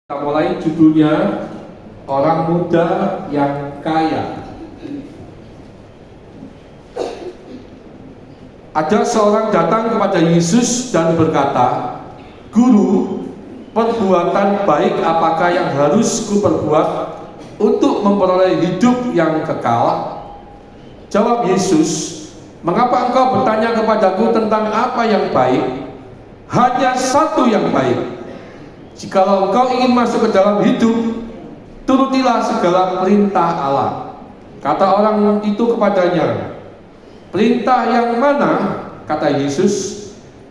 Kita mulai judulnya Orang Muda yang Kaya. Ada seorang datang kepada Yesus dan berkata, "Guru, perbuatan baik apakah yang harus kuperbuat untuk memperoleh hidup yang kekal?" Jawab Yesus, "Mengapa engkau bertanya kepadaku tentang apa yang baik? Hanya satu yang baik. Jikalau engkau ingin masuk ke dalam hidup, turutilah segala perintah Allah." Kata orang itu kepadanya, "Perintah yang mana?" Kata Yesus,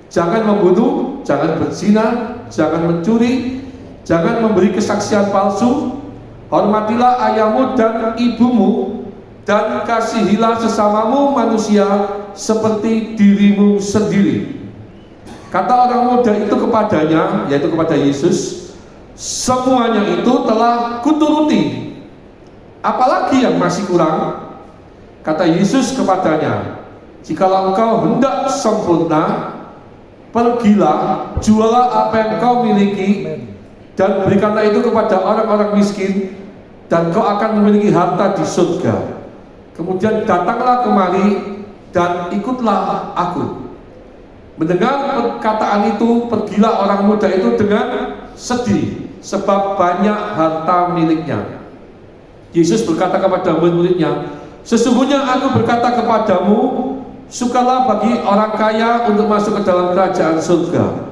"Jangan membunuh, jangan berzina, jangan mencuri, jangan memberi kesaksian palsu, hormatilah ayahmu dan ibumu, dan kasihilah sesamamu manusia seperti dirimu sendiri." Kata orang muda itu kepadanya, yaitu kepada Yesus, "Semuanya itu telah kuturuti. Apalagi yang masih kurang?" Kata Yesus kepadanya, "Jikalau engkau hendak sempurna, pergilah, jualah apa yang kau miliki, dan berikanlah itu kepada orang-orang miskin, dan kau akan memiliki harta di surga. Kemudian datanglah kemari, dan ikutlah aku." Mendengar perkataan itu, pergilah orang muda itu dengan sedih, sebab banyak harta miliknya. Yesus berkata kepada murid-muridnya, "Sesungguhnya aku berkata kepadamu, sukalah bagi orang kaya untuk masuk ke dalam kerajaan surga.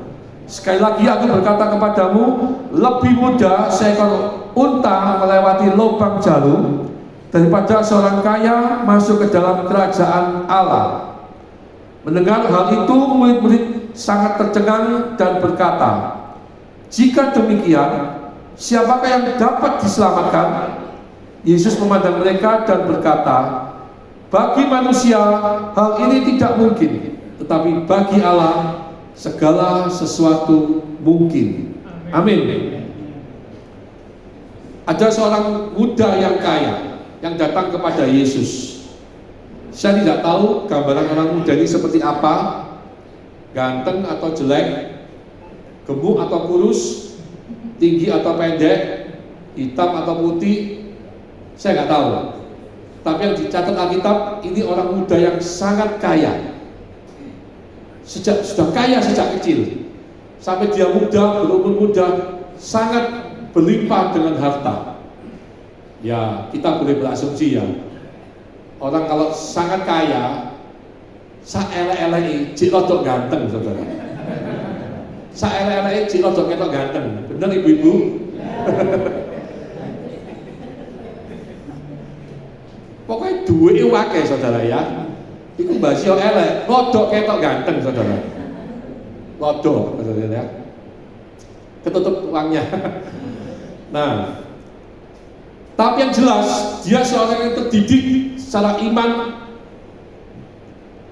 Sekali lagi aku berkata kepadamu, lebih mudah seekor unta melewati lubang jarum daripada seorang kaya masuk ke dalam kerajaan Allah." Mendengar hal itu, murid-murid sangat tercengang dan berkata, "Jika demikian, siapakah yang dapat diselamatkan?" Yesus memandang mereka dan berkata, "Bagi manusia hal ini tidak mungkin, tetapi bagi Allah segala sesuatu mungkin." Amin. Ada seorang muda yang kaya yang datang kepada Yesus. Saya tidak tahu gambaran orang muda ini seperti apa, ganteng atau jelek, gemuk atau kurus, tinggi atau pendek, hitam atau putih, saya nggak tahu. Tapi yang dicatat Alkitab, ini orang muda yang sangat kaya. Sudah kaya sejak kecil, sampai dia muda, berumur muda, sangat berlimpah dengan harta. Ya, kita boleh berasumsi ya, orang kalau sangat kaya, saelek-eleki jek rodok ganteng, saudara. Saelek-eleki jek rodok ketok ganteng. Bener ibu-ibu? Pokoknya duwe akeh, saudara ya. Iku mbasio elek, rodok ketok ganteng, saudara. Rodok, saudara ya. Ketutup uangnya. Nah, tapi yang jelas, dia seorang yang terdidik secara iman,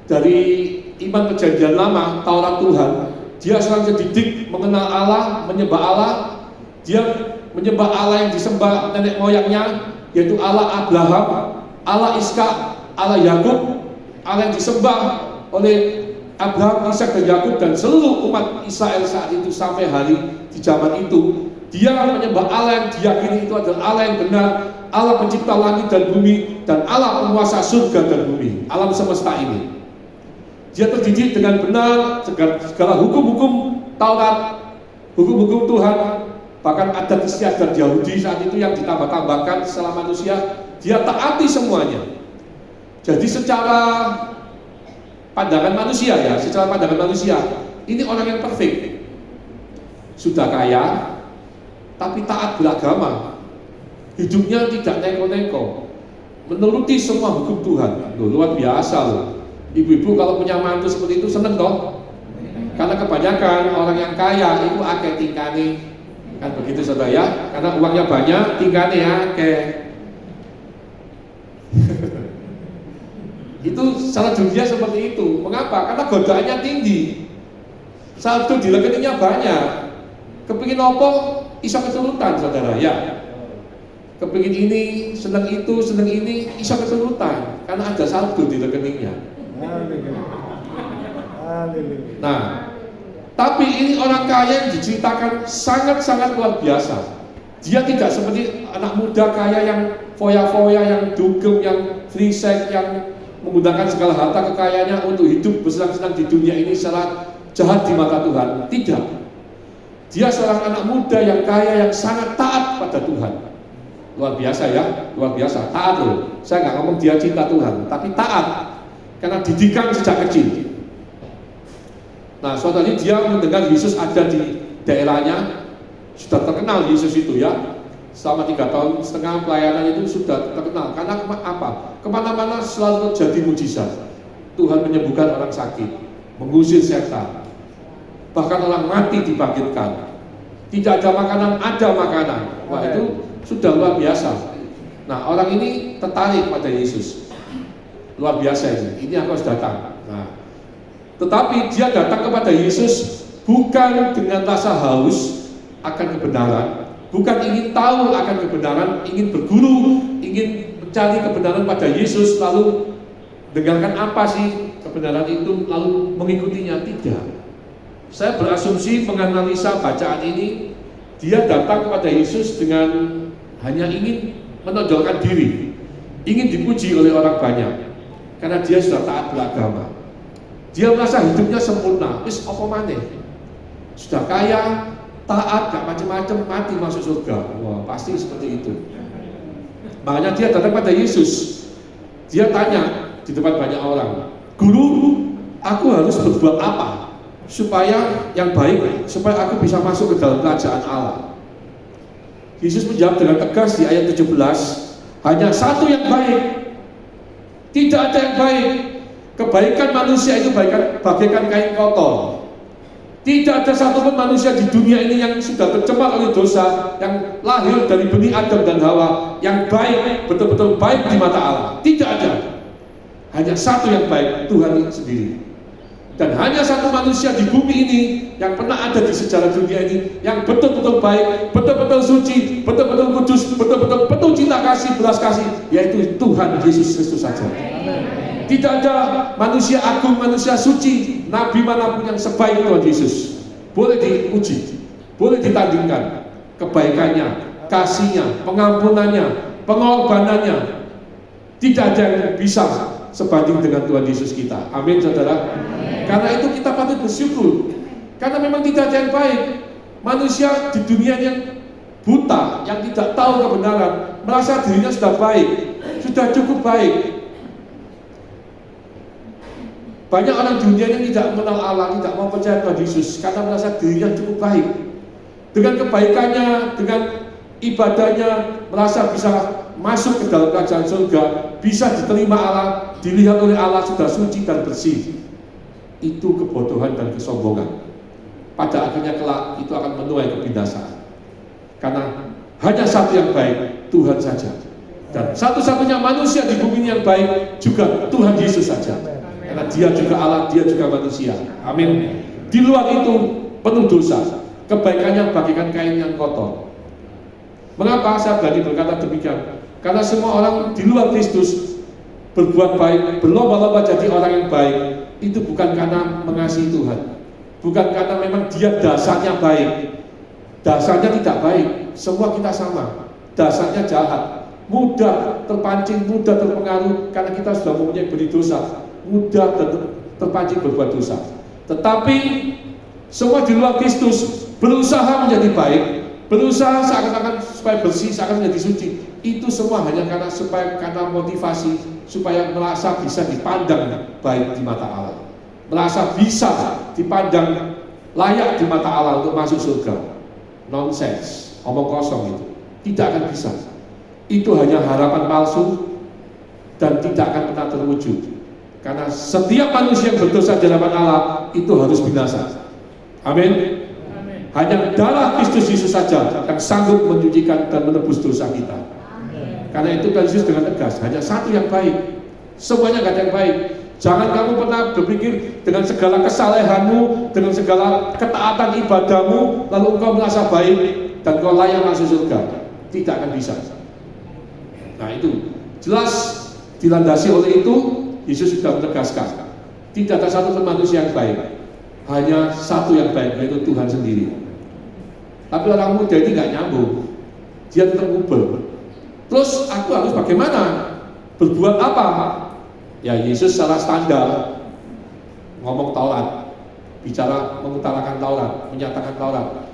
dari iman perjanjian lama, Taurat Tuhan. Dia seorang terdidik mengenal Allah, menyembah Allah. Dia menyembah Allah yang disembah nenek moyangnya, yaitu Allah Abraham, Allah Ishak, Allah Yakub, Allah yang disembah oleh Abraham, Ishak, dan Yakub, dan seluruh umat Israel saat itu sampai hari di zaman itu. Dia menyembah Allah yang diyakini itu adalah Allah yang benar, Allah pencipta langit dan bumi, dan Allah penguasa surga dan bumi, alam semesta ini. Dia terdidik dengan benar segala hukum-hukum Taurat, hukum-hukum Tuhan, bahkan adat istiadat Yahudi saat itu yang ditambah-tambahkan setelah manusia, dia taati semuanya. Jadi secara pandangan manusia ya, ini orang yang perfect. Sudah kaya, tapi taat beragama, hidupnya tidak neko-neko, menuruti semua hukum Tuhan. Loh, luar biasa loh. Ibu-ibu kalau punya mantu seperti itu seneng toh? Karena kebanyakan orang yang kaya itu akeh tingkane, kan begitu saudara ya? Karena uangnya banyak, tingkane akeh. Itu secara dunia seperti itu. Mengapa? Karena godaannya tinggi. Satu di rekeningnya banyak. Kepingin apa? Iso keturutan, saudara ya. Kepingin ini, seneng itu, seneng ini, iso keturutan karena ada saldo di rekeningnya. Nah, tapi ini orang kaya yang diceritakan sangat-sangat luar biasa. Dia tidak seperti anak muda kaya yang foya-foya, yang dugem, yang free sex, yang menggunakan segala harta kekayaannya untuk hidup bersenang-senang di dunia ini secara jahat di mata Tuhan. Tidak. Dia seorang anak muda yang kaya, yang sangat taat pada Tuhan. Luar biasa ya, luar biasa, taat loh. Saya nggak ngomong dia cinta Tuhan, tapi taat. Karena didikan sejak kecil. Nah, suatu hari dia mendengar Yesus ada di daerahnya, sudah terkenal Yesus itu ya. Selama 3,5 tahun pelayanan itu sudah terkenal. Karena apa? Kemana-mana selalu terjadi mujizat. Tuhan menyembuhkan orang sakit, mengusir setan, bahkan orang mati dibangkitkan. Tidak ada makanan, ada makanan. Wah, itu sudah luar biasa. Nah, orang ini tertarik pada Yesus. Luar biasa ini. Ini aku harus datang. Nah, tetapi dia datang kepada Yesus bukan dengan rasa haus akan kebenaran, bukan ingin tahu akan kebenaran, ingin berguru, ingin mencari kebenaran pada Yesus, lalu dengarkan apa sih kebenaran itu, lalu mengikutinya. Tidak. Saya berasumsi menganalisa bacaan ini, dia datang kepada Yesus dengan hanya ingin menonjolkan diri, ingin dipuji oleh orang banyak, karena dia sudah taat beragama. Dia merasa hidupnya sempurna, wis apa maneh. Sudah kaya, taat, gak macam-macam, mati masuk surga. Wah, pasti seperti itu. Makanya dia datang pada Yesus. Dia tanya di depan banyak orang, "Guru, aku harus berbuat apa supaya yang baik, supaya aku bisa masuk ke dalam kerajaan Allah?" Yesus menjawab dengan tegas di ayat 17, "Hanya satu yang baik. Tidak ada yang baik. Kebaikan manusia itu bagaikan kain kotor. Tidak ada satupun manusia di dunia ini yang sudah tercemar oleh dosa, yang lahir dari benih Adam dan Hawa, yang baik, betul-betul baik di mata Allah. Tidak ada. Hanya satu yang baik, Tuhan sendiri. Dan hanya satu manusia di bumi ini yang pernah ada di sejarah dunia ini, yang betul-betul baik, betul-betul suci, betul-betul kudus, betul-betul penuh cinta kasih, belas kasih, yaitu Tuhan Yesus Kristus saja. Tidak ada manusia agung, manusia suci, nabi manapun yang sebaik Tuhan Yesus. Boleh diuji, boleh ditandingkan kebaikannya, kasihnya, pengampunannya, pengorbanannya. Tidak ada yang bisa sebanding dengan Tuhan Yesus kita. Amin, saudara. Karena itu kita patut bersyukur. Karena memang tidak ada yang baik. Manusia di dunia yang buta, yang tidak tahu kebenaran, merasa dirinya sudah baik, sudah cukup baik. Banyak orang dunia yang tidak mengenal Allah, tidak mau percaya Tuhan Yesus karena merasa dirinya cukup baik. Dengan kebaikannya, dengan ibadahnya, merasa bisa masuk ke dalam kerajaan surga, bisa diterima Allah, dilihat oleh Allah sudah suci dan bersih. Itu kebodohan dan kesombongan. Pada akhirnya kelak itu akan menuai kebinasaan. Karena hanya satu yang baik, Tuhan saja. Dan satu-satunya manusia di bumi yang baik juga Tuhan Yesus saja. Karena dia juga Allah, dia juga manusia. Amin. Di luar itu penuh dosa. Kebaikannya bagaikan kain yang kotor. Mengapa saya berani berkata demikian? Karena semua orang di luar Kristus berbuat baik, berlomba-lomba jadi orang yang baik, itu bukan karena mengasihi Tuhan, bukan karena memang dia dasarnya baik. Dasarnya tidak baik. Semua kita sama. Dasarnya jahat, mudah terpancing, mudah terpengaruh karena kita sudah mempunyai benih dosa, mudah terpancing berbuat dosa. Tetapi semua di luar Kristus berusaha menjadi baik, berusaha seakan-akan supaya bersih, seakan menjadi suci. Itu semua hanya karena motivasi supaya merasa bisa dipandang baik di mata Allah, merasa bisa dipandang layak di mata Allah untuk masuk surga. Nonsens, omong kosong itu tidak akan bisa. Itu hanya harapan palsu dan tidak akan pernah terwujud. Karena setiap manusia yang berdosa di hadapan Allah itu harus binasa. Amin. Hanya darah Kristus Yesus saja yang sanggup mencucikan dan menebus dosa kita. Karena itu Tuhan Yesus dengan tegas, hanya satu yang baik. Semuanya gak ada yang baik. Jangan kamu pernah berpikir dengan segala kesalehanmu, dengan segala ketaatan ibadahmu, lalu engkau merasa baik dan kau layak masuk surga. Tidak akan bisa. Nah itu jelas dilandasi oleh itu. Yesus sudah menegaskan, tidak ada satu manusia yang baik, hanya satu yang baik, yaitu Tuhan sendiri. Tapi orang muda ini nggak nyambung. dia tetap ngubel. Terus aku harus bagaimana? Berbuat apa? Ya Yesus secara standar ngomong Taurat, bicara mengutarakan Taurat, menyatakan Taurat.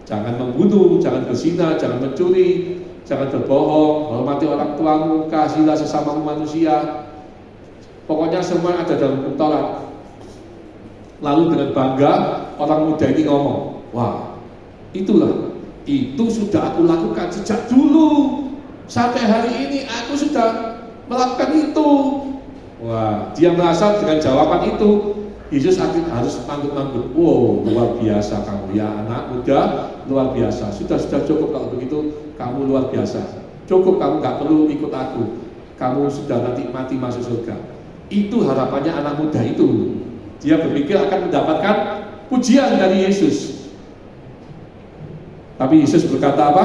Jangan membunuh, jangan berzina, jangan mencuri, jangan berbohong, hormati orang tuamu, kasihilah sesama manusia. Pokoknya semua ada dalam hukum Taurat. Lalu dengan bangga orang muda ini ngomong, wah itu sudah aku lakukan sejak dulu. Sampai hari ini aku sudah melakukan itu. Wah, dia merasa dengan jawaban itu Yesus harus manggut-manggut. Wow, luar biasa kamu ya anak muda, luar biasa. Sudah cukup kalau begitu, kamu luar biasa. Cukup, kamu gak perlu ikut aku. Kamu sudah nanti mati masuk surga. Itu harapannya anak muda itu. Dia berpikir akan mendapatkan pujian dari Yesus. Tapi Yesus berkata apa?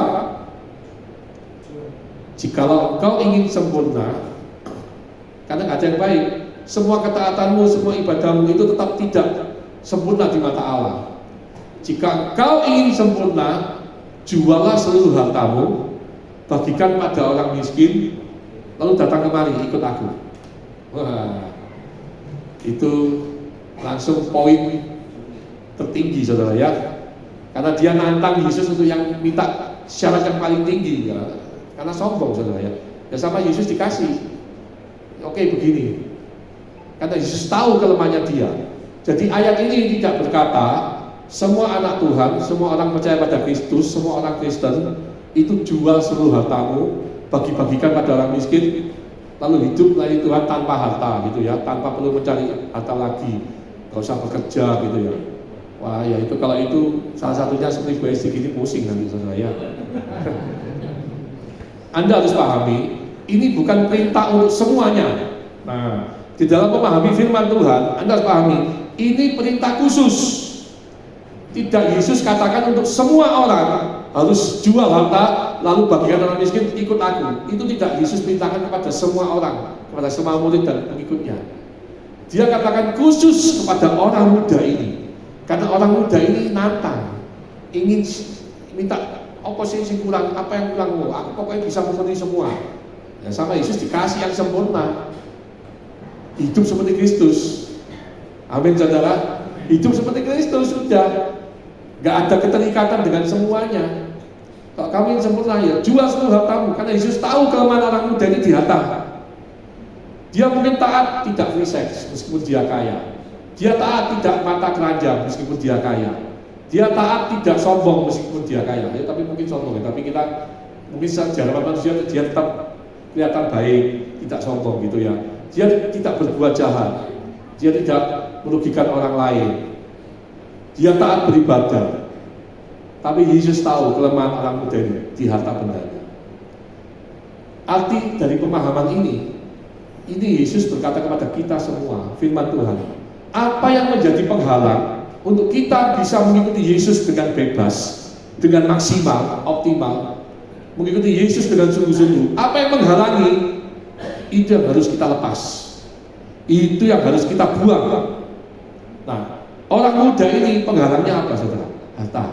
Jikalau engkau ingin sempurna, karena gak ada yang baik, semua ketaatanmu, semua ibadahmu itu tetap tidak sempurna di mata Allah. Jika engkau ingin sempurna, jualah seluruh hartamu, bagikan pada orang miskin, lalu datang kemari ikut aku. Wah, itu langsung poin tertinggi saudara ya, karena dia nantang Yesus untuk yang minta syarat yang paling tinggi ya. Karena sombong saudara ya. Ya sama Yesus dikasih. Oke begini. Karena Yesus tahu kelemahannya dia. Jadi ayat ini tidak berkata semua anak Tuhan, semua orang percaya pada Kristus, semua orang Kristen itu jual seluruh hartamu, bagi-bagikan pada orang miskin, lalu hidup melayani Tuhan tanpa harta gitu ya, tanpa perlu mencari harta lagi, gak usah bekerja gitu ya. Wah ya itu kalau itu salah satunya seperti basic ini pusing nanti saudara ya. Anda harus pahami, ini bukan perintah untuk semuanya. Nah, di dalam memahami firman Tuhan, Anda harus pahami, ini perintah khusus. Tidak Yesus katakan untuk semua orang harus jual harta, lalu bagikan orang miskin ikut aku. Itu tidak Yesus perintahkan kepada semua orang, kepada semua murid dan pengikutnya. Dia katakan khusus kepada orang muda ini, karena orang muda ini nantang, ingin minta apa sih kurang, apa yang kurang, aku pokoknya bisa memenuhi semua. Ya, sama Yesus dikasih yang sempurna, hidup seperti Kristus. Amin saudara, hidup seperti Kristus sudah, gak ada keterikatan dengan semuanya. Kalau kamu yang sempurna ya jual seluruh hartamu, karena Yesus tahu kelemahan orang muda ini di harta. Dia mungkin taat tidak free sex meskipun dia kaya. Dia taat tidak mata keranjang meskipun dia kaya. Dia taat tidak sombong meskipun dia kaya, ya, tapi mungkin sombong ya. Tapi kita mungkin secara manusia dia tetap kelihatan baik, tidak sombong gitu ya. Dia tidak berbuat jahat, dia tidak merugikan orang lain, dia taat beribadah. Tapi Yesus tahu kelemahan orang muda ini di harta bendanya. Arti dari pemahaman ini Yesus berkata kepada kita semua, firman Tuhan, apa yang menjadi penghalang untuk kita bisa mengikuti Yesus dengan bebas, dengan maksimal, optimal, mengikuti Yesus dengan sungguh-sungguh. Apa yang menghalangi? Itu yang harus kita lepas. Itu yang harus kita buang. Nah, orang muda ini penghalangnya apa saudara? Harta.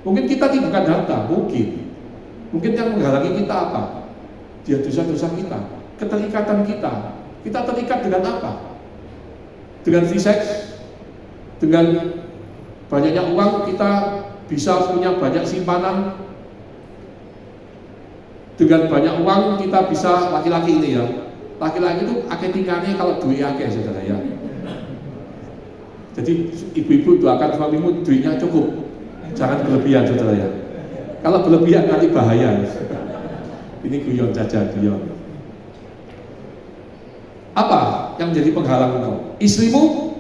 Mungkin kita tidak bukan harta, mungkin yang menghalangi kita apa? Dia dosa-dosa kita, keterikatan kita. Kita terikat dengan apa? Dengan free sex? Dengan banyaknya uang kita bisa punya banyak simpanan. Dengan banyak uang kita bisa, laki-laki ini ya, laki-laki itu akeh tingkahnya kalau duit akeh saudara ya. Jadi ibu-ibu doakan suamimu duitnya cukup, jangan berlebihan saudara ya. Kalau berlebihan nanti bahaya. Ini guyon saja, guyon. Apa yang menjadi penghalang engkau? Istrimu?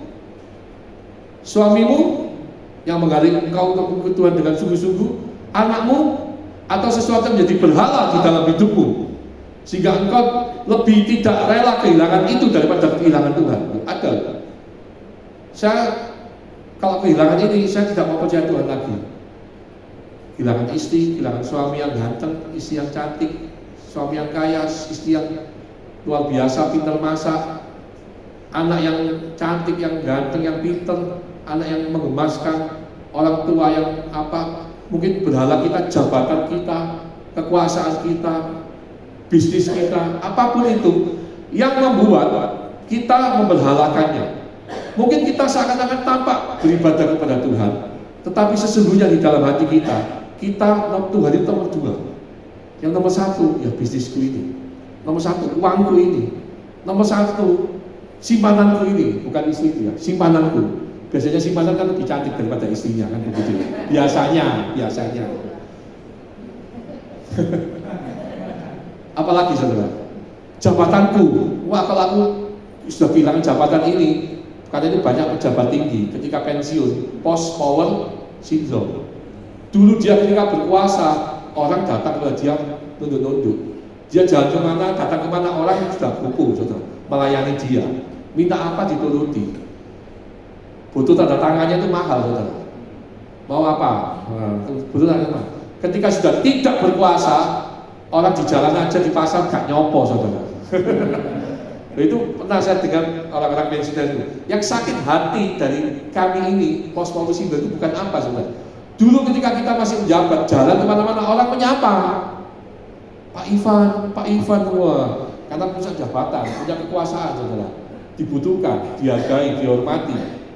Suamimu yang menggaling engkau untuk mengikuti Tuhan dengan sungguh-sungguh? Anakmu? Atau sesuatu yang menjadi berhala di dalam hidupmu sehingga engkau lebih tidak rela kehilangan itu daripada kehilangan Tuhan? Ada. Saya kalau kehilangan ini saya tidak mau percaya Tuhan lagi. Kehilangan istri, kehilangan suami yang ganteng, istri yang cantik, suami yang kaya, istri yang luar biasa, pintar masak, anak yang cantik, yang ganteng, yang pintar, anak yang menggemaskan, orang tua yang apa, mungkin berhala kita, jabatan kita, kekuasaan kita, bisnis kita, apapun itu yang membuat kita memberhalakannya. Mungkin kita seakan-akan tampak beribadah kepada Tuhan, tetapi sesungguhnya di dalam hati kita Tuhan itu nomor 2. Yang nomor 1 ya bisnisku ini, nomor 1 uangku ini, nomor 1 simpananku ini, bukan istriku ya, simpananku. Biasanya simpanan kan lebih cantik daripada istrinya kan begitu. Biasanya. Apalagi saudara, jabatanku. Wah, kalau aku sudah kehilangan jabatan ini, karena itu banyak pejabat tinggi ketika pensiun, post power syndrome. Dulu dia ketika berkuasa, orang datang kepada dia nunduk-nunduk. Dia jalan kemana, datang kemana, orang sudah kumpul, saudara, melayani dia. Minta apa dituruti. Butuh tanda tangannya itu mahal, saudara. Mau apa? Butuh tanda tangan. Ketika sudah tidak berkuasa, orang di jalan aja di pasar gak nyopo, saudara. Itu pernah saya dengar orang-orang pensiunan itu. Yang sakit hati dari kami ini, post polusi itu bukan apa, saudara. Dulu ketika kita masih menjabat, jalan kemana-mana orang menyapa. Pak Ivan, wah, karena punya jabatan, punya kekuasaan, saudara. Dibutuhkan, dihargai, dihormati.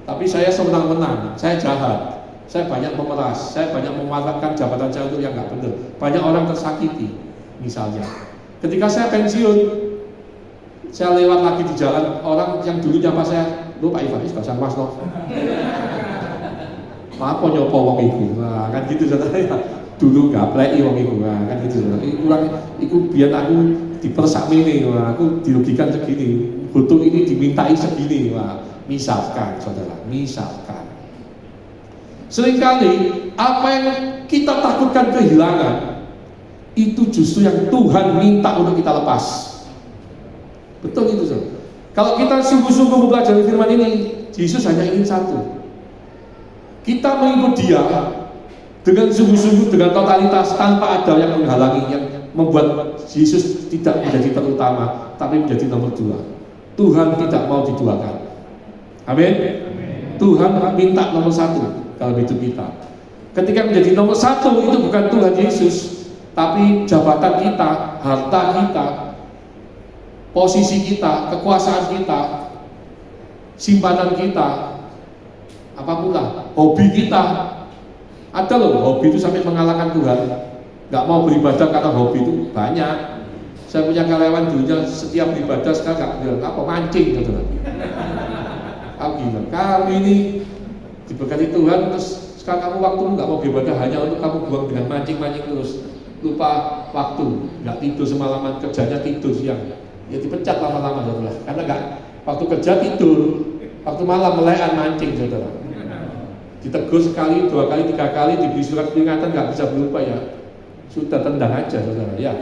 Tapi saya semenang-menang, saya jahat, saya banyak memeras, saya banyak memanfaatkan jabatan saya untuk yang nggak benar. Banyak orang tersakiti, misalnya. Ketika saya pensiun, saya lewat lagi di jalan, orang yang dulu nyapa saya, lu Pak Ivan, gak usah mas loh. Apa nyopo wong iku? Nah, kan gitu saudara ya. Dulu gak pleki wong iku, nah, kan gitu saudara. Iku biar aku dipersak ini, aku dirugikan segini, butuh ini dimintai segini, wah. Misalkan, saudara, misalkan seringkali apa yang kita takutkan kehilangan itu justru yang Tuhan minta untuk kita lepas. Betul itu, saudara. Kalau kita sungguh-sungguh mempelajari firman ini, Yesus hanya ingin satu. Kita mengikut Dia dengan sungguh-sungguh, dengan totalitas, tanpa ada yang menghalangi, yang membuat Yesus tidak menjadi terutama, tapi menjadi nomor 2. Tuhan tidak mau diduakan. Amin. Tuhan minta nomor 1 dalam hidup kita. Ketika menjadi nomor 1 itu bukan Tuhan Yesus, tapi jabatan kita, harta kita, posisi kita, kekuasaan kita, simpanan kita, apapun lah, hobi kita. Ada loh hobi itu sampai mengalahkan Tuhan. Gak mau beribadah karena hobi itu banyak. Saya punya karyawan dulunya setiap beribadah sekarang gak bilang apa mancing, saudara. Kamu ini diberkati Tuhan, terus sekarang kamu waktu nggak mau beribadah hanya untuk kamu buang dengan mancing terus, lupa waktu, nggak tidur semalaman, kerjanya tidur siang, ya dipecat lama-lama, saudara. Karena nggak waktu kerja tidur, waktu malam melekan mancing, saudara. Ditegur sekali, 2 kali, 3 kali, diberi surat peringatan nggak bisa berubah ya, sudah tendang aja, saudara. Ya,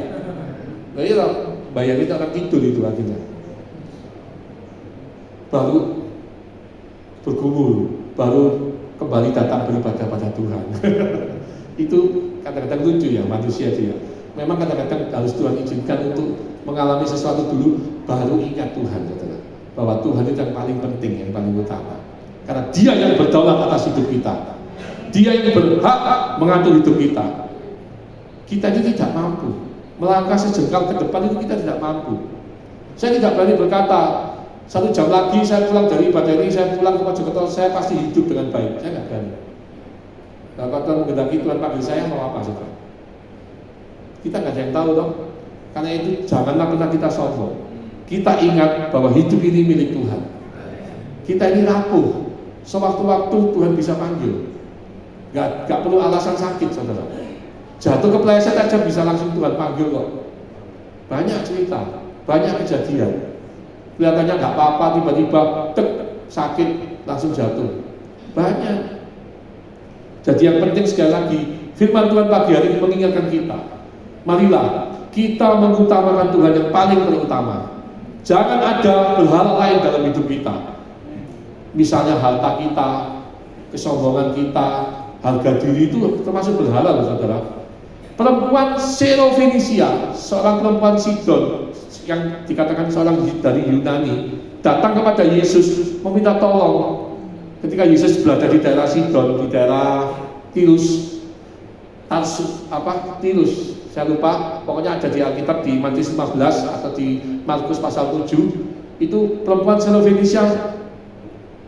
nah, iya, bayangin orang tidur itu akhirnya. Baru bergumul, baru kembali datang beribadah pada Tuhan. Itu kadang-kadang lucu ya manusia itu ya. Memang kadang-kadang harus Tuhan izinkan untuk mengalami sesuatu dulu, baru ingat Tuhan, saudara. Bahwa Tuhan itu yang paling penting, yang paling utama. Karena Dia yang berdaulat atas hidup kita. Dia yang berhak mengatur hidup kita. Kita ini tidak mampu melangkah sejengkal ke depan, itu kita tidak mampu. Saya tidak berani berkata 1 jam lagi saya pulang dari ibadah ini, saya pulang ke Mojokerto, saya pasti hidup dengan baik. Saya nggak berani. Kalau Tuhan menghendaki, Tuhan panggil saya, mau apa, saudara? Kita nggak ada yang tahu dong. Karena itu janganlah pernah kita sombong. Kita ingat bahwa hidup ini milik Tuhan. Kita ini rapuh. Sewaktu-waktu Tuhan bisa panggil. Nggak perlu alasan sakit, saudara. Jatuh kepleset aja bisa langsung Tuhan panggil kok. Banyak cerita, banyak kejadian. Kelihatannya nggak apa-apa, tiba-tiba sakit langsung jatuh. Banyak. Jadi yang penting sekali lagi, firman Tuhan pagi hari ini mengingatkan kita. Marilah kita mengutamakan Tuhan yang paling terutama. Jangan ada berhala lain dalam hidup kita. Misalnya harta kita, kesombongan kita, harga diri itu termasuk berhala, loh, saudara. Perempuan Serofenisia, seorang perempuan Sidon, yang dikatakan seorang dari Yunani, datang kepada Yesus meminta tolong. Ketika Yesus berada di daerah Sidon, di daerah Tirus, Tirus, saya lupa, pokoknya ada di Alkitab di Matius 15 atau di Markus pasal 7. Itu perempuan Syro-Fenisia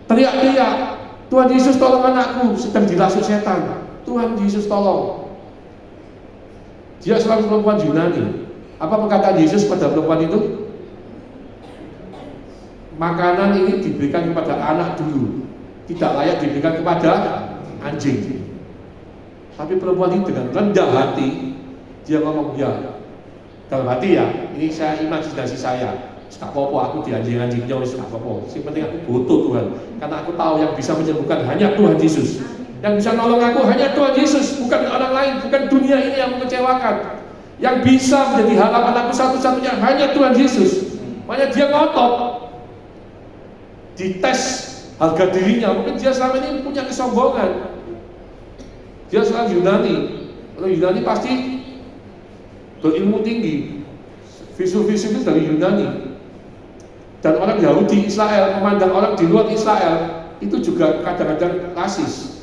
teriak-teriak, Tuhan Yesus tolong anakku, sedang dirasuk setan. Tuhan Yesus tolong. Dia seorang perempuan Yunani. Apa perkataan Yesus pada perempuan itu? Makanan ini diberikan kepada anak dulu, tidak layak diberikan kepada anjing. Tapi perempuan ini dengan rendah hati dia ngomong, ya dalam hati ya, ini saya imajinasi saya, gak apa-apa aku di anjing-anjingnya, gak apa-apa, yang penting aku butuh Tuhan, karena aku tahu yang bisa menyembuhkan hanya Tuhan Yesus, yang bisa nolong aku hanya Tuhan Yesus, bukan orang lain, bukan dunia ini yang mengecewakan. Yang bisa menjadi harapan aku satu-satunya hanya Tuhan Yesus. Makanya dia ngotot, dites harga dirinya. Mungkin dia selama ini punya kesombongan. Dia seorang Yunani. Orang Yunani pasti berilmu tinggi. Visu-visu itu dari Yunani. Dan orang Yahudi Israel memandang orang di luar Israel itu juga kadang-kadang rasis.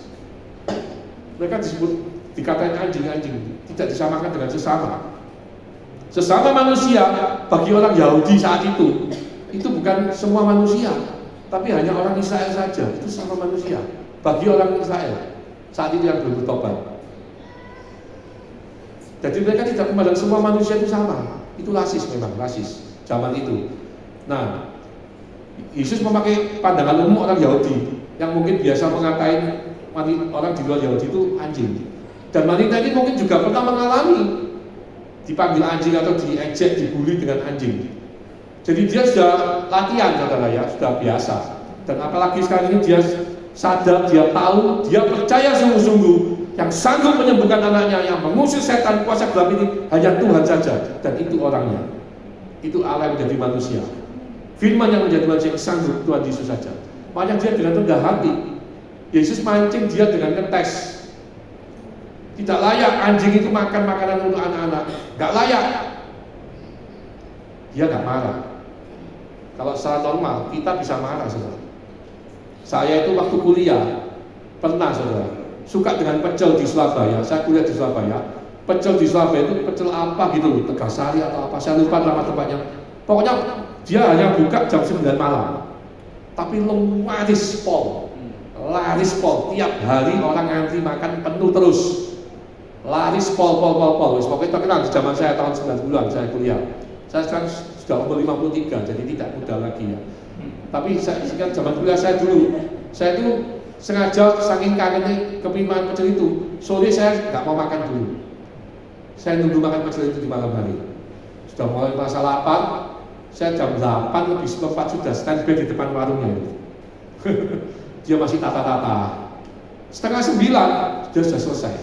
Mereka dikatain anjing-anjing, tidak disamakan dengan sesama manusia. Bagi orang Yahudi saat itu bukan semua manusia, tapi hanya orang Israel saja, itu sama manusia. Bagi orang Israel saat itu yang belum bertobat, jadi mereka tidak memandang semua manusia itu sama. Itu rasis, memang rasis zaman itu. Nah, Yesus memakai pandangan umum orang Yahudi yang mungkin biasa mengatain orang di luar Yahudi itu anjing. Dan wanita ini mungkin juga pernah mengalami dipanggil anjing atau diejek, dibully dengan anjing. Jadi dia sudah latihan, saudara ya, sudah biasa. Dan apalagi sekarang ini dia sadar, dia tahu, dia percaya sungguh-sungguh yang sanggup menyembuhkan anaknya, yang mengusir setan kuasa gelap ini hanya Tuhan saja. Dan itu orangnya, itu Allah yang menjadi manusia, firman yang menjadi manusia yang sanggup, Tuhan Yesus saja. Makanya dia dengan rendah hati, Yesus mancing dia dengan ngetes. Tidak layak anjing itu makan makanan untuk anak-anak, gak layak. Dia gak marah. Kalau secara normal kita bisa marah, saudara. Saya itu waktu kuliah pernah, saudara, suka dengan pecel di Surabaya. Saya kuliah di Surabaya. Pecel di Surabaya itu pecel apa gitu, Tegasari atau apa, saya lupa nama tempatnya. Pokoknya dia hanya buka jam 9 malam, tapi laris pol. Tiap hari orang ngantri makan penuh terus. Laris pol. Pokoknya terkenal di zaman saya tahun 90-an saya kuliah. Saya sekarang sudah umur 53, jadi tidak muda lagi ya. Tapi saya zaman kuliah saya dulu, saya itu sengaja saking kangennya kepingan pecel itu, sore saya nggak mau makan dulu. Saya nunggu makan pecel itu di malam hari. Sudah mulai merasa lapar, saya jam 8 lebih seperempat sudah standby di depan warungnya. Dia masih tata-tata. Setengah 9 dia sudah selesai.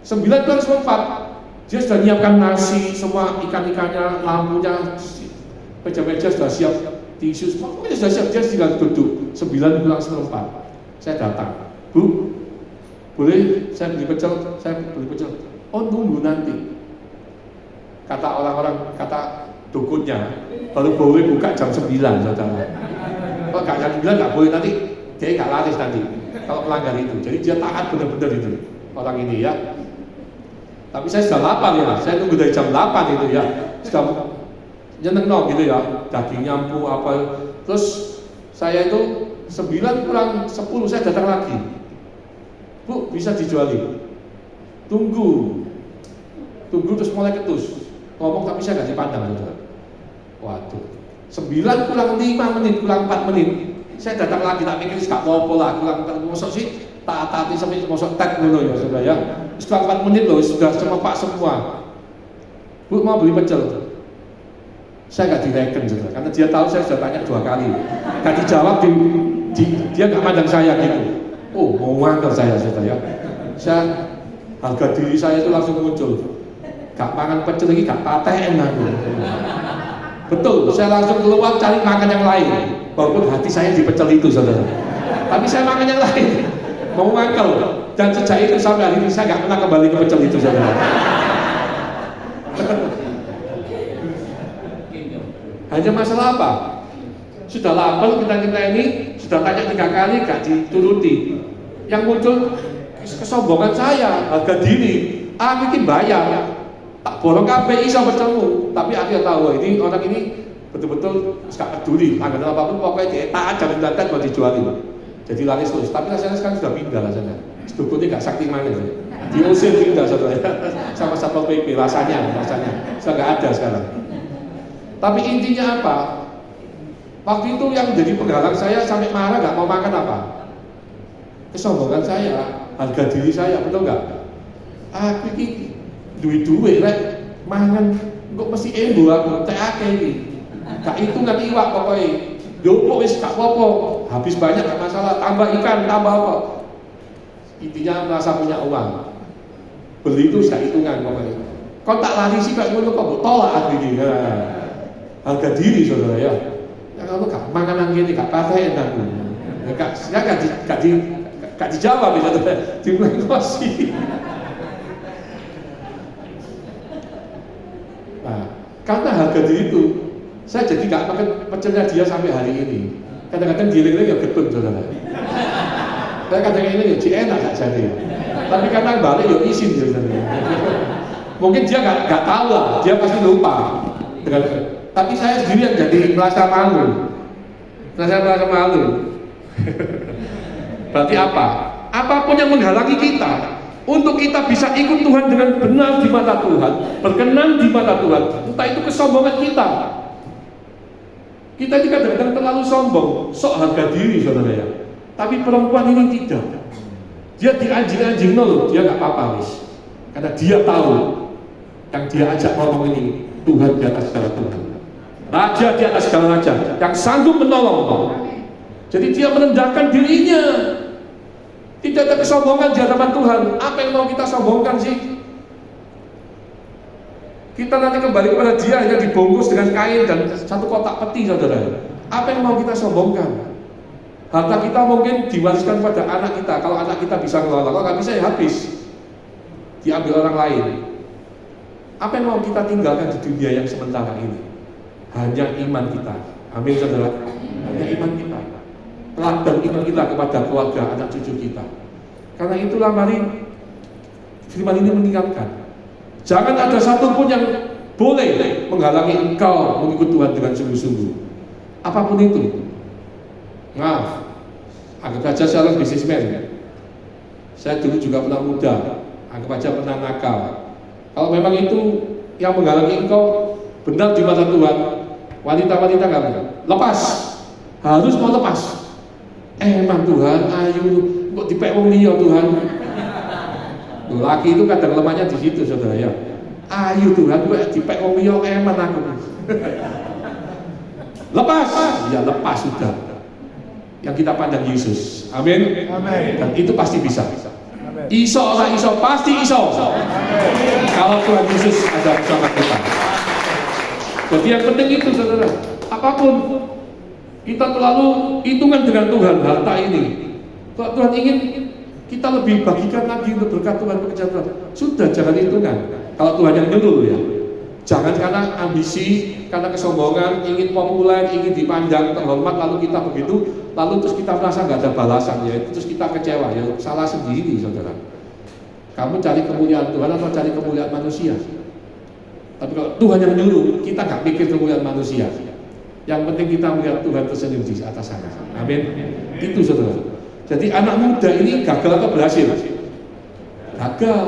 9:04 dia sudah menyiapkan nasi, semua ikan-ikannya, lampunya, meja-meja sudah siap, tisu semua, pokoknya sudah siap. Dia tinggal duduk. 9:04 saya datang, Bu, boleh saya beli pecel? Saya beli pecel. Oh, nunggu nanti, kata orang-orang, kata dukunnya, baru boleh buka jam 9, saudara. Kalau nggak jam 9 nggak boleh, nanti dia nggak laris nanti kalau melanggar itu. Jadi dia taat benar-benar itu orang ini ya. Tapi saya sudah lapar ya, saya tunggu dari jam 8 itu ya, sudah nyeneng gitu ya, daging nyampu apa. Terus saya itu 9:10 saya datang lagi, Bu, bisa dijuali? Tunggu terus mulai ketus ngomong, tapi saya nggak dipandang, saudara. Waduh, 9:05 kurang 4 menit saya datang lagi, tak pikir gak apa-apa lah, kurang mosok sih taat-taati sampai mosok tek dulu ya, saudara ya. Setelah 4 menit loh, sudah cemepak semua. Bu, mau beli pecel? Saya nggak direken, saudara, karena dia tahu saya sudah tanya 2 kali, nggak dijawab, dia nggak mandang saya gitu. Oh, mau ngangker saya, saudara ya. Saya, harga diri saya itu langsung muncul. Gak makan pecel lagi, gak paten aku. Betul, saya langsung keluar cari makan yang lain. Walaupun hati saya di pecel itu, saudara, tapi saya makan yang lain. Mau ngangkel. Dan sejak itu sampai hari ini saya gak pernah kembali ke pecel itu, saudara. Hanya masalah apa? Sudah lapar kita ini, sudah tanya 3 kali gak dituruti. Yang muncul kesombongan saya, harga diri. aku ini bayar, tak borong kabeh iso bertemu, tapi akhirnya tahu ini orang ini betul-betul gak peduli, anggaran apapun pokoknya dia taat jalan datar buat dijualin, jadi laris terus. Tapi rasanya sekarang sudah pindah rasanya, dukunnya gak sakti mana sih, diusir pindah saudara sama Satpol PP, rasanya sudah gak ada sekarang. Tapi intinya apa? Waktu itu yang jadi penghalang saya sampai marah gak mau makan apa? Kesombongan saya, harga diri saya, betul nggak? Aku ini duit rek, mangan kok mesti embo aku, teh akeh iki. Gak hitungan iwak pokoknya. Jopok wis gak apa-apa, habis banyak gak masalah, tambah ikan, tambah apa. Intinya merasa punya uang. Beli itu gak hitungan pokoknya. Kau tak lari sih kok ngono kok tolak aku iki. Harga diri saudara ya. Ya kalau gak mangan nang kene gak paten aku. Gak dijawab bisa dimelengkosi. Nah, karena harga diri itu, saya jadi gak makan pecelnya dia sampai hari ini. Kadang-kadang giling-giling ya gedung saudara. Saya kadang-kadang ini ya enak gak jadi. Tapi kadang balik ya izin saudara. Mungkin dia gak tahu lah, dia pasti lupa. Tapi saya sendiri yang jadi merasa malu. Merasa malu. Berarti apa? Apapun yang menghalangi kita untuk kita bisa ikut Tuhan dengan benar di mata Tuhan, berkenan di mata Tuhan, entah itu kesombongan kita. Kita ini kadang-kadang terlalu sombong, sok harga diri saudara ya. Tapi perempuan ini tidak. Dia dianjing-anjing loh, dia nggak apa-apa wis. Karena dia tahu yang dia ajak ngomong ini Tuhan di atas segala Tuhan, Raja di atas segala raja, yang sanggup menolong. Jadi dia merendahkan dirinya. Tidak ada kesombongan di hadapan Tuhan. Apa yang mau kita sombongkan sih? Kita nanti kembali kepada dia hanya dibungkus dengan kain dan satu kotak peti saudara. Apa yang mau kita sombongkan? Harta kita mungkin diwariskan pada anak kita. Kalau anak kita bisa ngelola, kalau nggak bisa ya habis, diambil orang lain. Apa yang mau kita tinggalkan di dunia yang sementara ini? Hanya iman kita. Amin saudara. Hanya iman kita. Teladan iman kita kepada keluarga, anak cucu kita. Karena itulah mari firman ini mengingatkan, jangan ada satupun yang boleh menghalangi engkau mengikut Tuhan dengan sungguh-sungguh. Apapun itu. Maaf, anggap saja seorang bisnismen. Saya dulu juga pernah muda, anggap saja pernah nakal. Kalau memang itu yang menghalangi engkau benar di mata Tuhan, wanita-wanita kamu lepas, harus mau lepas. Emang Tuhan, ayo kok dipek wong liya Tuhan. Laki itu kadang lemahnya di situ saudara ya. Ayo Tuhan, kok dipek wong liya eman aku. Lepas, ya lepas sudah. Yang kita pandang Yesus. Amin. Amin. Dan itu pasti bisa. Amin. Iso orang iso pasti iso. Amin. Kalau Tuhan Yesus ada bersama kita. Jadi yang penting itu saudara. Apapun kita terlalu hitungan dengan Tuhan harta ini. Kalau Tuhan ingin kita lebih bagikan lagi untuk berkat Tuhan, pekerjaan Tuhan, sudah jangan hitungan. Kalau Tuhan yang nyuruh ya, jangan karena ambisi, karena kesombongan, ingin populer, ingin dipandang terhormat, lalu kita begitu, lalu terus kita merasa nggak ada balasan ya, terus kita kecewa ya, salah sendiri saudara. Kamu cari kemuliaan Tuhan atau cari kemuliaan manusia? Tapi kalau Tuhan yang nyuruh, kita nggak pikir kemuliaan manusia. Yang penting kita melihat Tuhan tersenyum di atas sana. Amin. Itu saudara. Jadi anak muda ini gagal atau berhasil? Gagal.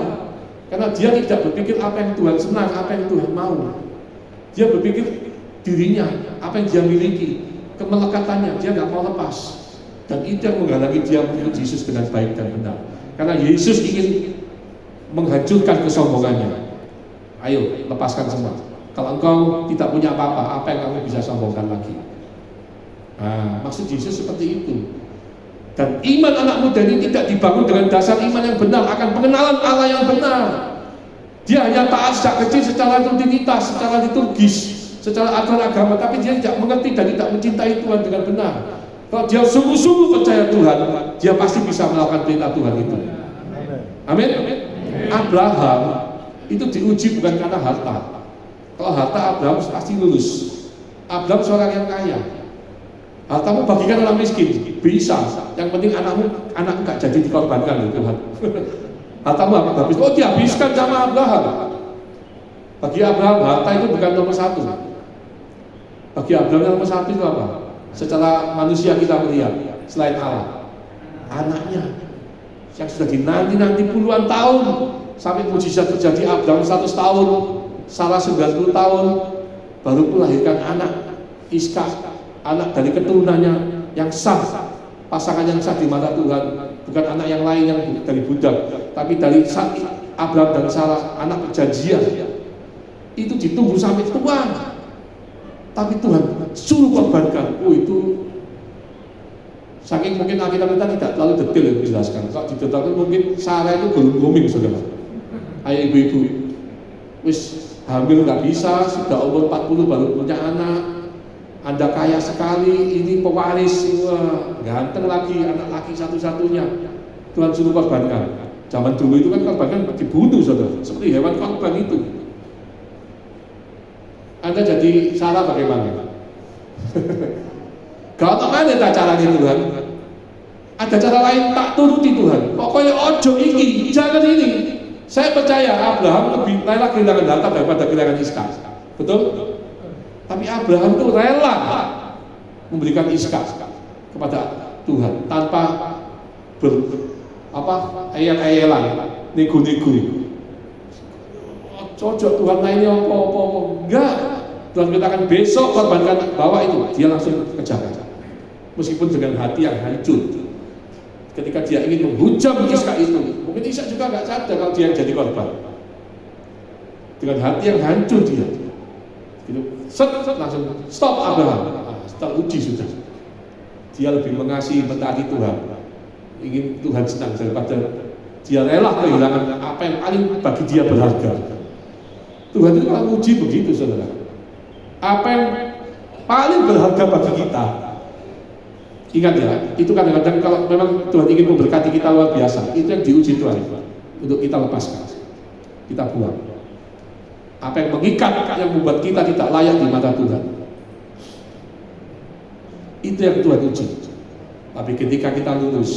Karena dia tidak berpikir apa yang Tuhan senang, apa yang Tuhan mau. Dia berpikir dirinya, apa yang dia miliki, kemelekatannya, dia nggak mau lepas. Dan itu yang menghalangi dia mengikut Yesus dengan baik dan benar. Karena Yesus ingin menghancurkan kesombongannya. Ayo, lepaskan semua. Kalau engkau tidak punya apa-apa, apa yang kamu bisa sombongkan lagi? Nah, maksud Yesus seperti itu. Dan iman anak muda ini tidak dibangun dengan dasar iman yang benar, akan pengenalan Allah yang benar. Dia hanya taat sejak kecil secara rutinitas, secara liturgis, secara aturan agama, tapi dia tidak mengerti dan tidak mencintai Tuhan dengan benar. Kalau dia sungguh-sungguh percaya Tuhan, dia pasti bisa melakukan perintah Tuhan itu. Amin. Abraham itu diuji bukan karena harta. Kalau harta Abraham pasti lulus. Abraham seorang yang kaya. Hartamu bagikan orang miskin, bisa. Yang penting anakmu nggak jadi dikorbankan loh Tuhan. Hartamu habis. Oh, dihabiskan sama Abraham. Bagi Abraham harta itu bukan nomor satu. Bagi Abraham nomor satu itu apa? Secara manusia kita melihat selain Allah, anaknya yang sudah dinanti puluhan tahun sampai mujizat terjadi. Abraham 100 tahun, Sarah 90 tahun, baru melahirkan anak Iska, anak dari keturunannya yang sah, pasangan yang sah di mata Tuhan, bukan anak yang lain yang dari budak, tapi dari Abraham dan Sarah, anak perjanjian. Itu ditunggu sampai tua, tapi Tuhan suruh korbankan. Oh, itu saking mungkin Alkitab kita tidak terlalu detail menjelaskan. Kalau didetailkan mungkin Sarah itu belum booming, saudara. Ayo ibu-ibu, wis hamil nggak bisa, sudah umur 40 baru punya anak. Anda kaya sekali, ini pewaris, wah, ganteng lagi, anak laki satu-satunya. Tuhan suruh korbankan. Zaman dulu itu kan korbankan dibunuh, saudara, seperti hewan korban itu. Anda jadi Sarah bagaimana? Kalau ada tak caranya Tuhan, ada cara lain tak turuti Tuhan. Pokoknya ojo iki, jangan ini. Saya percaya Abraham lebih rela kehilangan harta daripada kehilangan Iska. Betul? Tapi Abraham itu rela memberikan Iska kepada Tuhan tanpa ayel-ayelan, nego-nego. Cocok Tuhan lainnya apa-apa. Enggak. Tuhan katakan besok korbankan, bawa itu. Dia langsung kejar. Meskipun dengan hati yang hancur. Ketika dia ingin menghujam Iska itu, mungkin Iska juga nggak sadar kalau dia jadi korban. Dengan hati yang hancur dia, gitu, langsung stop Abraham. Teruji sudah. Dia lebih mengasihi mentaati Tuhan, ingin Tuhan senang daripada dia rela kehilangan apa yang paling bagi dia berharga. Tuhan itu kalau uji begitu, saudara. Apa yang paling berharga bagi kita, ingat ya, itu kadang-kadang kalau memang Tuhan ingin memberkati kita luar biasa, itu yang diuji Tuhan untuk kita lepaskan, kita buang. Apa yang mengikat, yang membuat kita tidak layak di mata Tuhan, itu yang Tuhan uji. Tapi ketika kita lulus,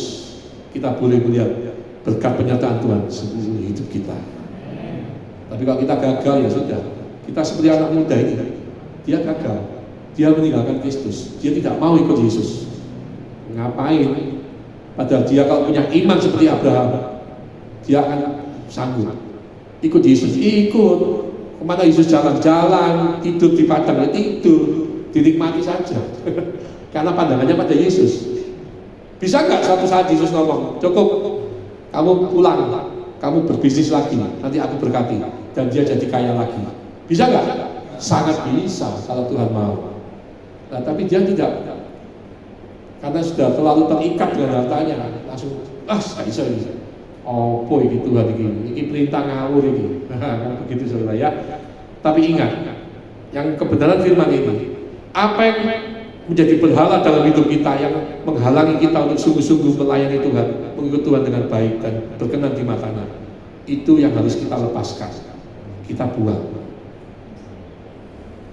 kita boleh melihat berkat penyertaan Tuhan seluruh hidup kita. Tapi kalau kita gagal, ya sudah. Kita seperti anak muda ini, dia gagal, dia meninggalkan Kristus, dia tidak mau ikut Yesus. Ngapain? Padahal dia kalau punya iman seperti Abraham, dia akan sanggup ikut Yesus. Ikut kemana Yesus jalan-jalan, tidur di padang, tidur, dinikmati saja. Karena pandangannya pada Yesus. Bisa nggak suatu saat Yesus ngomong, cukup, kamu pulang, kamu berbisnis lagi, nanti aku berkati, dan dia jadi kaya lagi. Bisa nggak? Sangat bisa kalau Tuhan mau. Nah, tapi dia tidak, karena sudah terlalu terikat dengan hartanya, langsung saya bisa. Oh boy, gitu Tuhan ini perintah ngawur ini. Kan begitu saudara ya. Tapi ingat, yang kebenaran firman ini, apa yang menjadi berhala dalam hidup kita, yang menghalangi kita untuk sungguh-sungguh melayani Tuhan, mengikut Tuhan dengan baik dan berkenan di matanya, itu yang harus kita lepaskan, kita buang.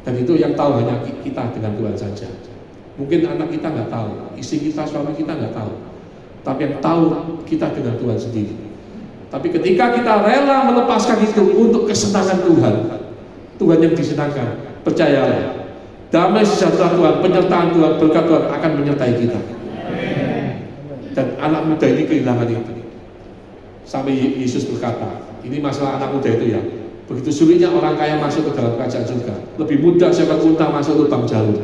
Dan itu yang tahu hanya kita dengan Tuhan saja. Mungkin anak kita nggak tahu, istri kita, suami kita nggak tahu, tapi yang tahu kita dengan Tuhan sendiri. Tapi ketika kita rela melepaskan itu untuk kesenangan Tuhan, Tuhan yang disenangkan, percayalah, damai sejahtera Tuhan, penyertaan Tuhan, berkat Tuhan akan menyertai kita. Dan anak muda ini kehilangan itu. Sampai Yesus berkata, ini masalah anak muda itu ya, begitu sulitnya orang kaya masuk ke dalam kerajaan surga. Lebih mudah seekor unta masuk lubang jarum.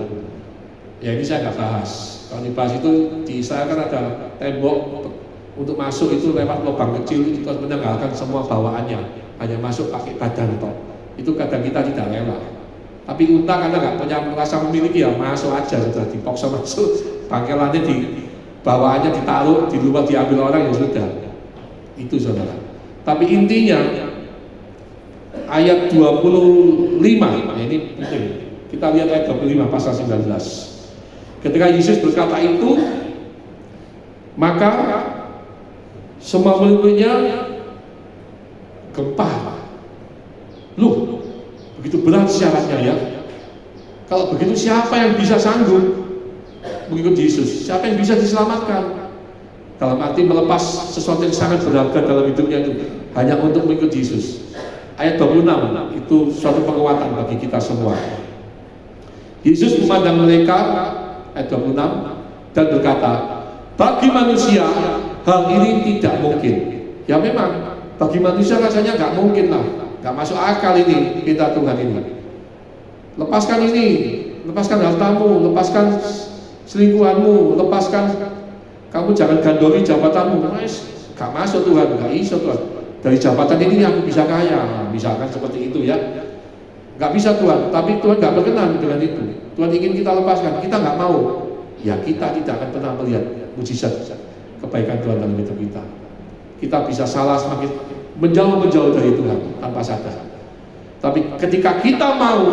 Ya ini saya nggak bahas. Kalau dibahas itu di Israel kan ada tembok untuk masuk itu lewat lubang kecil, itu harus meninggalkan semua bawaannya, hanya masuk pakai badan toh. Itu kadang kita tidak rela. Tapi unta karena nggak punya merasa memiliki, ya masuk aja, sudah dipaksa masuk, bangkelannya di bawaannya ditaruh, di luar diambil orang, ya sudah. Itu saudara. Tapi intinya ayat 25, ini penting. Kita lihat ayat 25 pasal 19. Ketika Yesus berkata itu, maka semua murid-muridnya gempar. Loh, begitu berat syaratnya ya. Kalau begitu siapa yang bisa sanggup mengikut Yesus? Siapa yang bisa diselamatkan? Dalam arti melepas sesuatu yang sangat berharga dalam hidupnya itu hanya untuk mengikuti Yesus. Ayat 26 itu suatu penguatan bagi kita semua. Yesus memandang mereka, ayat 26, dan berkata, bagi manusia hal ini tidak mungkin. Ya memang bagi manusia rasanya nggak mungkin lah, nggak masuk akal ini kita Tuhan ini. Lepaskan ini, lepaskan hartamu, lepaskan selingkuhanmu, lepaskan, kamu jangan gandoli jabatanmu. Gak masuk Tuhan, gak iso Tuhan. Dari jabatan ini aku bisa kaya, misalkan seperti itu ya. Gak bisa Tuhan, tapi Tuhan gak berkenan dengan itu. Tuhan ingin kita lepaskan, kita gak mau. Ya kita tidak akan pernah melihat mujizat kebaikan Tuhan dalam hidup kita. Kita bisa salah semakin menjauh dari Tuhan tanpa sadar. Tapi ketika kita mau,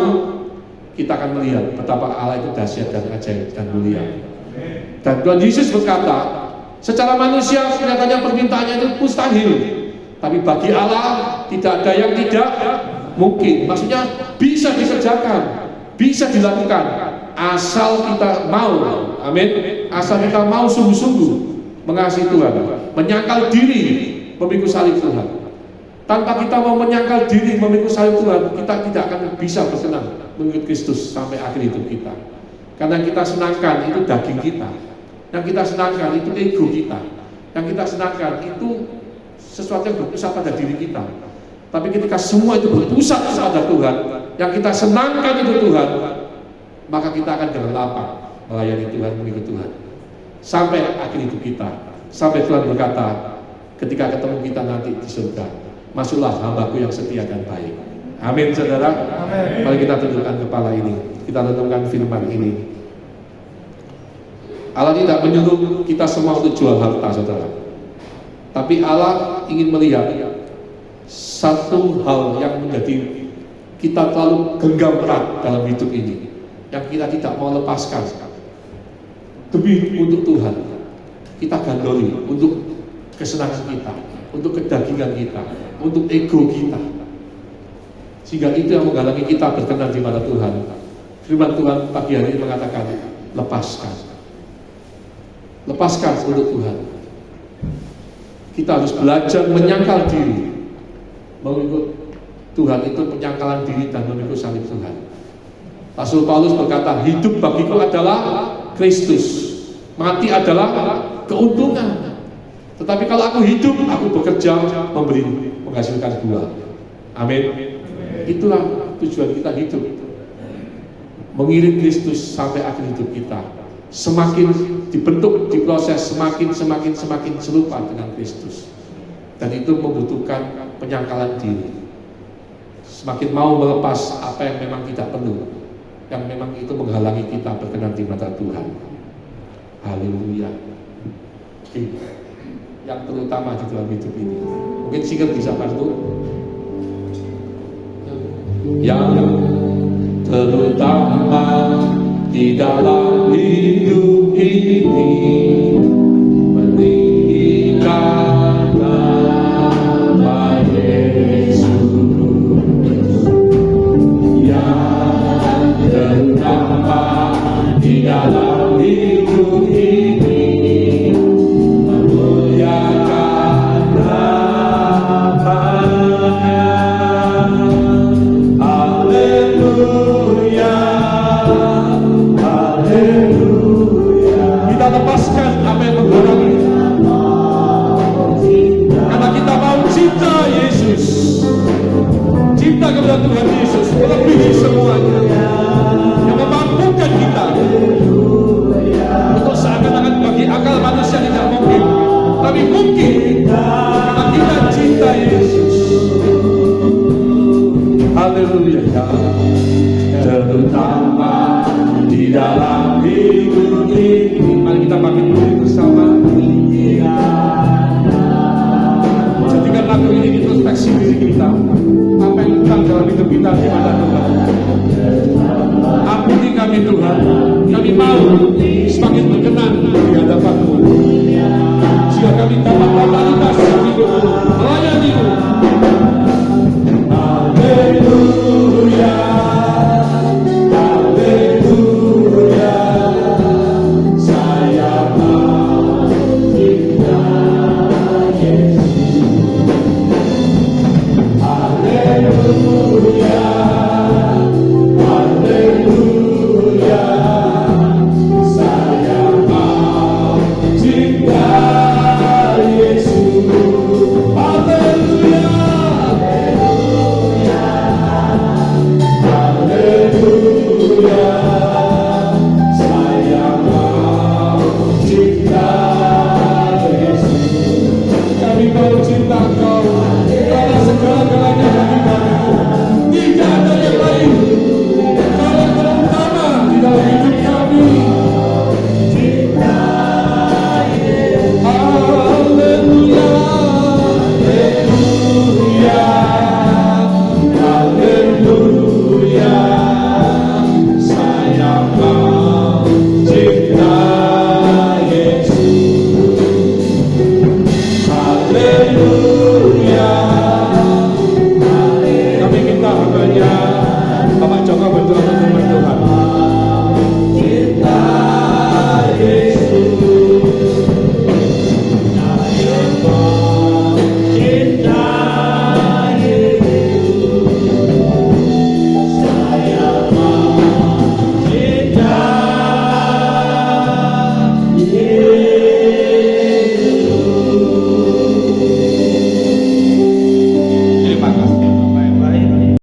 kita akan melihat betapa Allah itu dahsyat dan ajaib dan mulia. Dan Tuhan Yesus berkata, secara manusia kelihatannya permintaannya itu mustahil, tapi bagi Allah tidak ada yang tidak mungkin. Maksudnya bisa dikerjakan, bisa dilakukan, asal kita mau. Amin. Asal kita mau sungguh-sungguh mengasihi Tuhan, menyangkal diri memikul salib Tuhan. Tanpa kita mau menyangkal diri memikul salib Tuhan, kita tidak akan bisa berkenan mengikut Kristus sampai akhir hidup kita. Karena kita senangkan itu daging kita, yang kita senangkan itu ego kita, yang kita senangkan itu sesuatu yang berpusat pada diri kita. Tapi ketika semua itu berpusat pada Tuhan, yang kita senangkan itu Tuhan, maka kita akan dengan lapang melayani Tuhan, mengikut Tuhan sampai akhir hidup kita, sampai Tuhan berkata ketika ketemu kita nanti di surga, masuklah hambaku yang setia dan baik. Amin saudara. Amin. Mari kita tundukkan kepala ini, kita renungkan firman ini. Allah tidak menyuruh kita semua untuk jual harta saudara, tapi Allah ingin melihat satu hal yang menjadi kita terlalu genggam erat dalam hidup ini, yang kita tidak mau lepaskan demi untuk Tuhan. Kita gandoli untuk kesenangan kita, untuk kedagingan kita, untuk ego kita, sehingga itu yang menghalangi kita berkenan di mata Tuhan. Firman Tuhan pagi hari ini mengatakan, lepaskan untuk Tuhan. Kita harus belajar menyangkal diri. Mengikut Tuhan itu penyangkalan diri dan memikul salib Tuhan. Rasul Paulus berkata, hidup bagiku adalah Kristus, mati adalah keuntungan. Tetapi kalau aku hidup, aku bekerja, menghasilkan buah. Amin. Itulah tujuan kita hidup, mengiring Kristus sampai akhir hidup kita. Semakin dibentuk, diproses, semakin serupa dengan Kristus. Dan itu membutuhkan penyangkalan diri. Semakin mau melepas apa yang memang tidak perlu, yang memang itu menghalangi kita berkenan di mata Tuhan. Haleluya. Yang terutama di dalam hidup ini, mungkin singer bisa bantu. Yang terutama di dalam hidup ini, meninggikan nama Yesus. Yang terutama di dalam hidup ini, memuliakan nama-Nya. Haleluya, haleluya. Kita lepaskan apa yang menghalangi, karena kita mau cinta Yesus, cinta kepada Tuhan Yesus melebihi semuanya, yang memampukan kita untuk seakan-akan bagi akal manusia tidak mungkin, tapi mungkin karena kita cinta Yesus. Haleluya. Terutama di dalam hidup ini, mari kita bangkit berdiri bersama. Jadikan lagu ini introspeksi diri kita. Apa yang kurang dalam hidup kita di mana Tuhan? Ampuni kami Tuhan. Kami mau semakin berkenan di hadapan-Mu, sehingga kami dapat